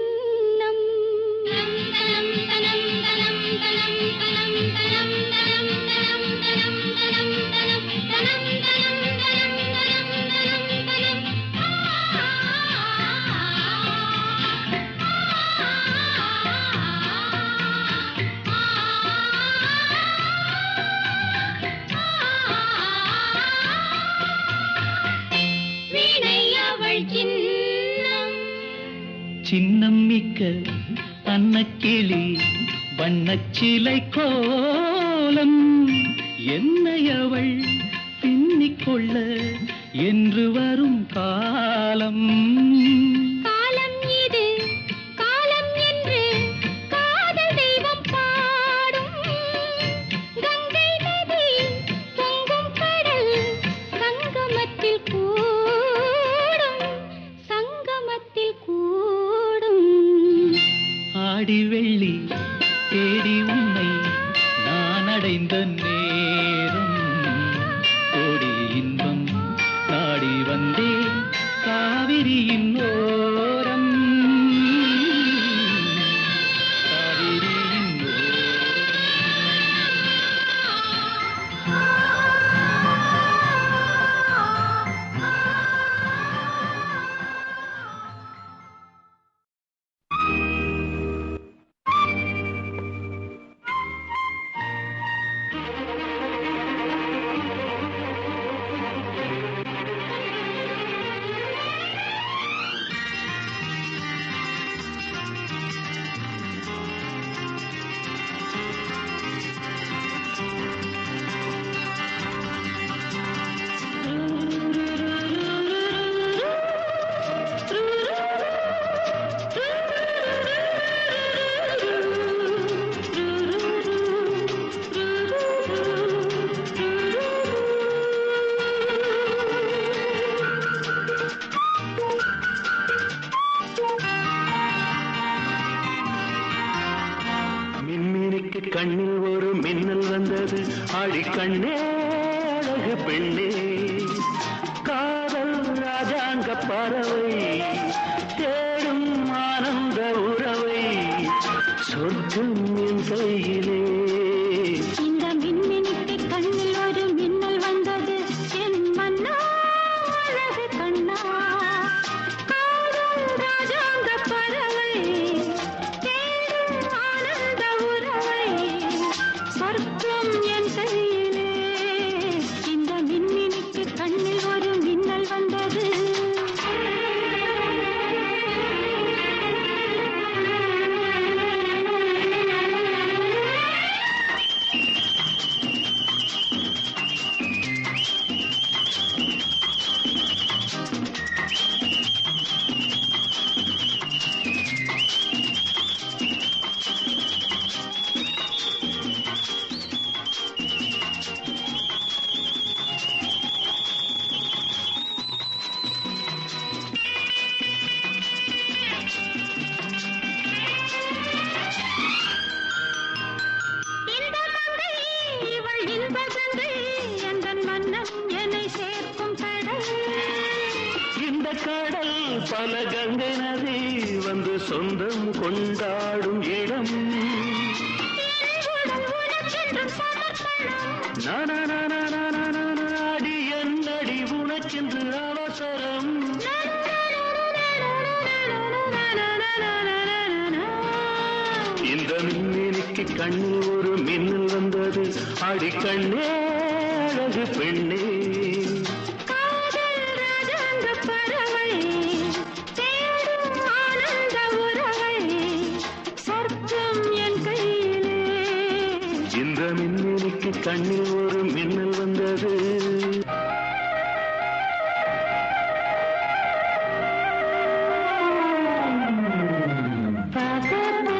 தனம் தனம் தனம் தனம் தனம் தனம் தனம் தனம் தனம் தனம் தனம் தனம் தனம் சின்னம் மிக்க அன்னக்கிளி வண்ணச்சிலை கோலம் என்னை அவள் பின்னிக்கொள்ள என்று வரும் காலம் காலம் இது காலம் என்று காதல் தெய்வம் பாடும் கங்கை நதி பொங்கும் கடல் சங்கமத்தில் கூடும் சங்கமத்தில் கூடும் ஆடி வெள்ளி தேடி உன்னை நான் அடைந்த நேரம் கோடி இன்பம் நாடி வந்தேன் காவிரியின் ஓரம் காவிரியின் கண்ணில் ஒரு மின்னல் வந்தது ஆடி கண்ணே அழகு பெண்ணே காதல் ராஜாங்க பறவை தேடும் ஆனந்த உறவை சொர்க்கம் என் கையிலே இந்த மின்மினிக்கு கண்ணில் ஒரு மின்னல் வந்தது என் மன்னா அழகு கண்ணா காதல் ராஜாங்க பறவை தேடும் ஆனந்த உறவை சொர்க்கம் என் கையிலே இந்த மின்மினிக்கு கண்ணில் ஒரு மின்னல் வந்தது கடல் பல கங்கை நதி வந்து சொந்தம் கொண்டாடும் இடம் நாடி என்னடி உனக்கென்று அவசரம் இந்த மின்னினிக்கு கண்ணில் ஒரு மின்னல் வந்தது அடி கண்ணே அழகு பெண்ணே இந்த மின்னினிக்கு கண்ணில் ஒரு மின்னல் வந்தது பாபா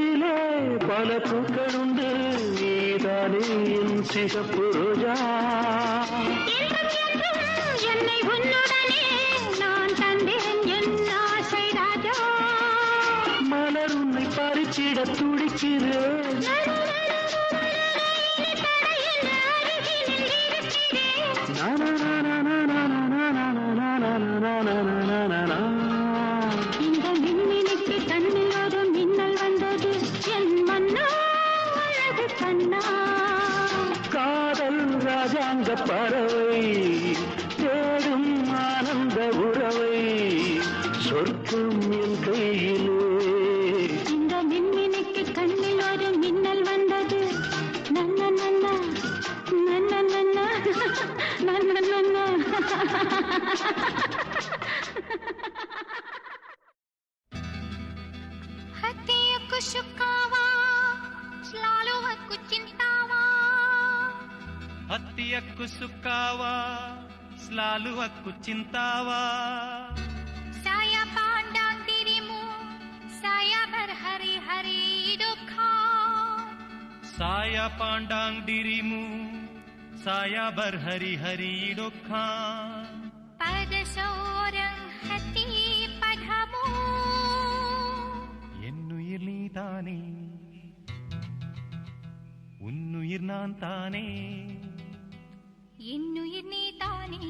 தோட்டத்திலே பல பூக்கள் உண்டு நீதானே என் சிகப்பு ரோஜா என்னை உன்னுடனே நான் தந்தேன் என் ஆசை ராஜா மலர் உன்னை பறிச்சிட துடிக்கிறேன் இந்த மின்மினிக்கு கண்ணில் ஒரு மின்னல் வந்தது என் மன்னா அழகு கண்ணா காதல் ராஜாங்க பறவை தேடும் ஆனந்த உறவை சொர்க்கம் என் கையிலே இந்த மின்மினிக்கு கண்ணில் ஒரு மின்னல் வந்தது நன்ன நன்ன நன்ன நன்ன நன்ன நன்ன hatiku sukawa selalu aku cintawa hatiku sukawa selalu aku cintawa saya pandang dirimu saya berhari-hari duka saya pandang dirimu saya berhari-hari duka pada seorang hati padamu என்னுயிர் நீதானே உன்னுயிர் நான் தானே என்னுயிர் நீ தானே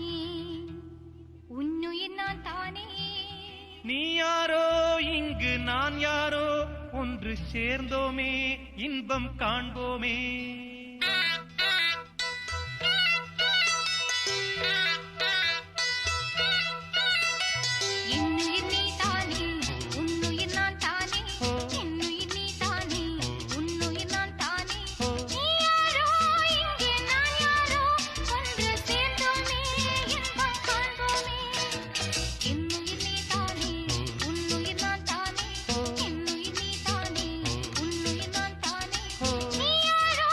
உன்னுயிர் நான் தானே நீ யாரோ இங்கு நான் யாரோ ஒன்று சேர்ந்தோமே இன்பம் காண்போமே என்னுயிர் நீ தானே உன்னுயிர் நான் தானே என்னுயிர் நீ தானே உன்னுயிர் நான் தானே நீ யாரோ இங்கே நான் யாரோ ஒன்று சேர்ந்தோமே இன்பம் காண்போமே என்னுயிர் நீ தானே உன்னுயிர் நான் தானே என்னுயிர் நீ தானே உன்னுயிர் நான் தானே நீ யாரோ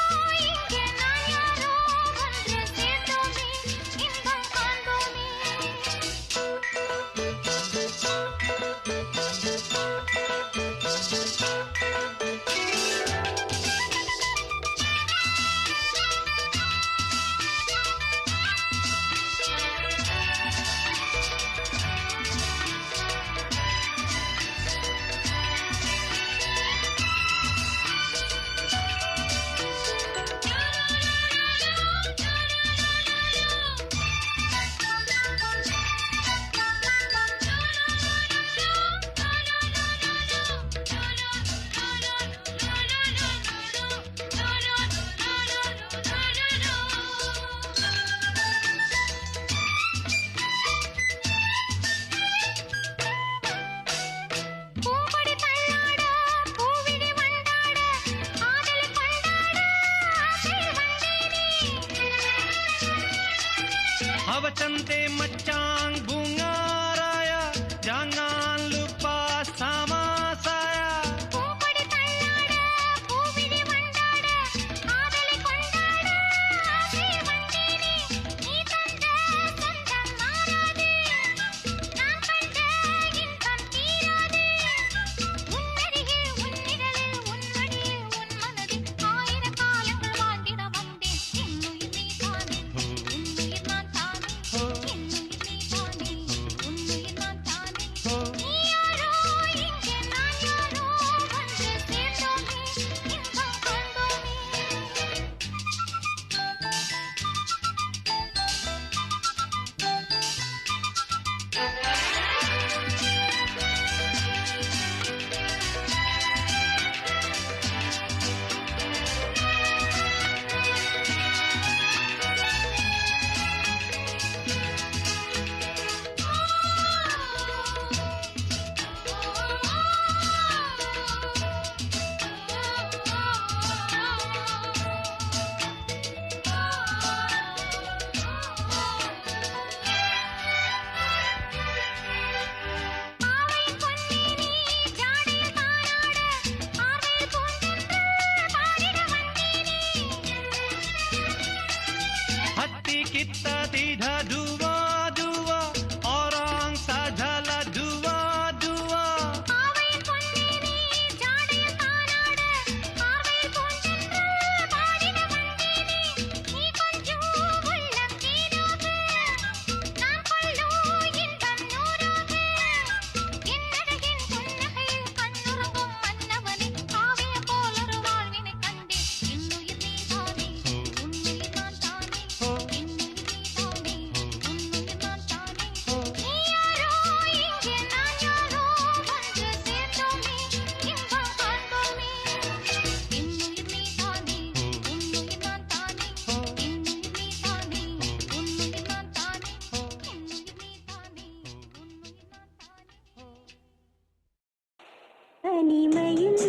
தனிமையில்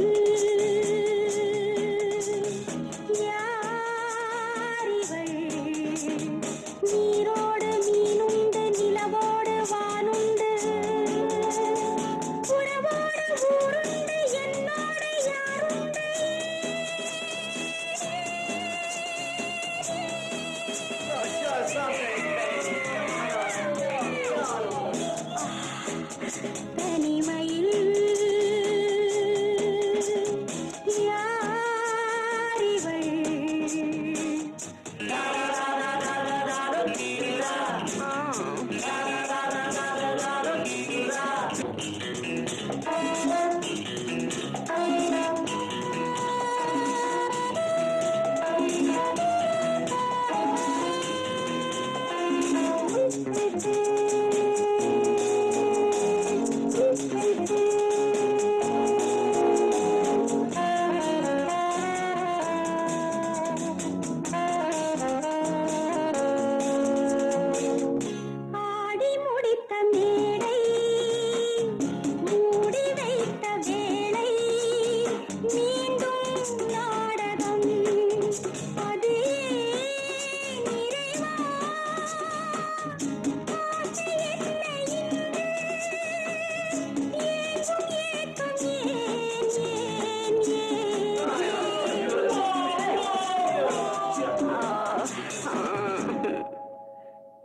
யாரிவள் நீரோடு மீனுண்டு நிலவோடு வானுண்டு உறவோடு ஊருண்டு என்னோடு யாருண்டு தனிமையில் யாரிவள் ஆடி முடித்த மேடை மூடி வைத்த வேளை மீண்டும் நாடகம் அது நிறைவா ஆசை என்ன இன்று ஏங்கும் ஏக்கம் ஏன்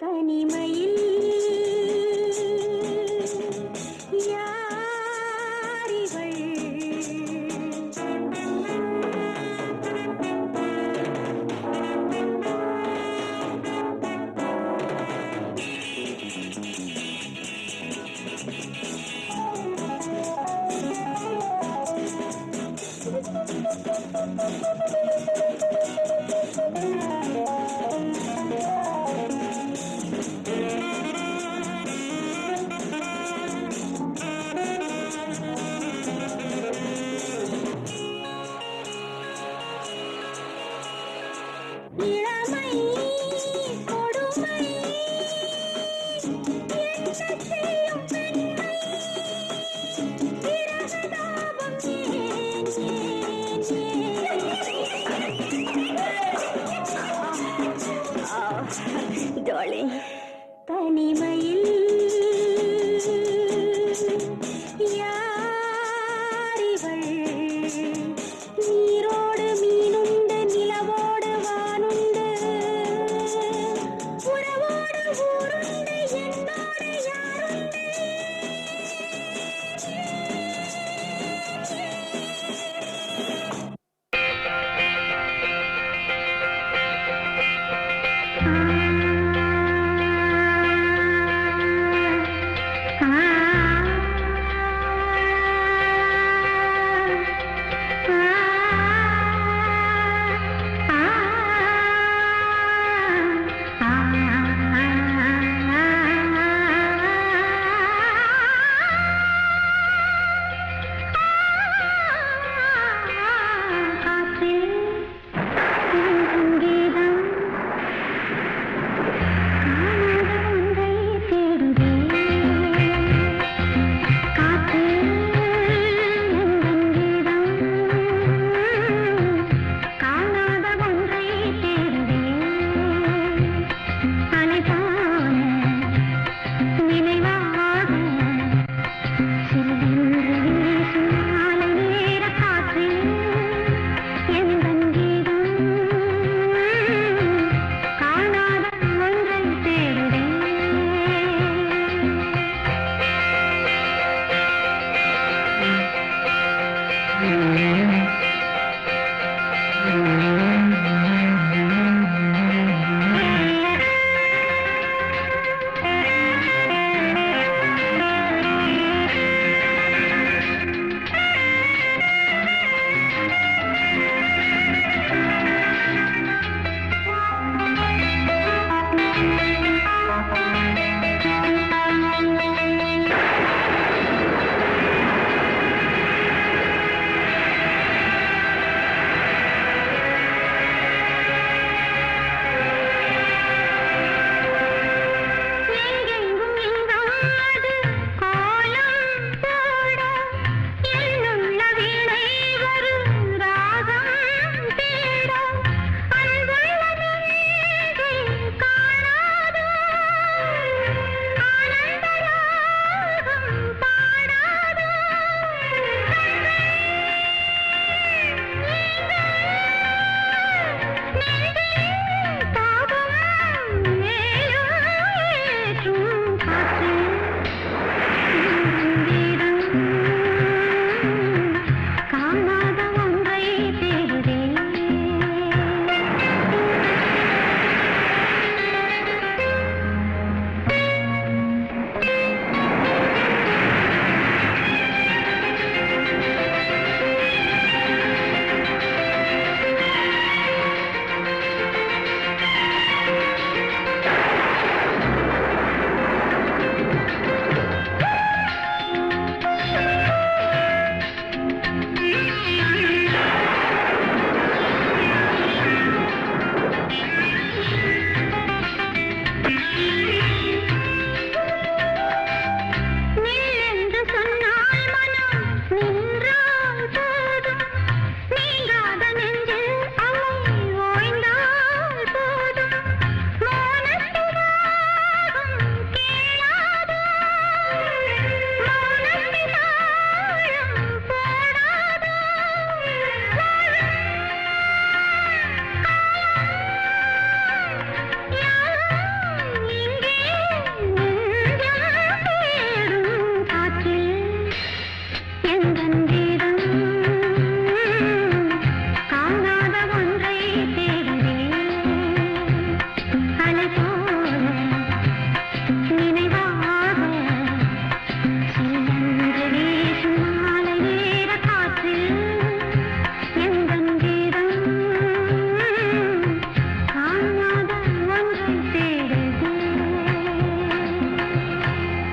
தனிமையில் யாரிவள் இளமை கொடுமை என்ன செய்யும் பெண்மை விரகதாபம் ஏன் டார்லிங்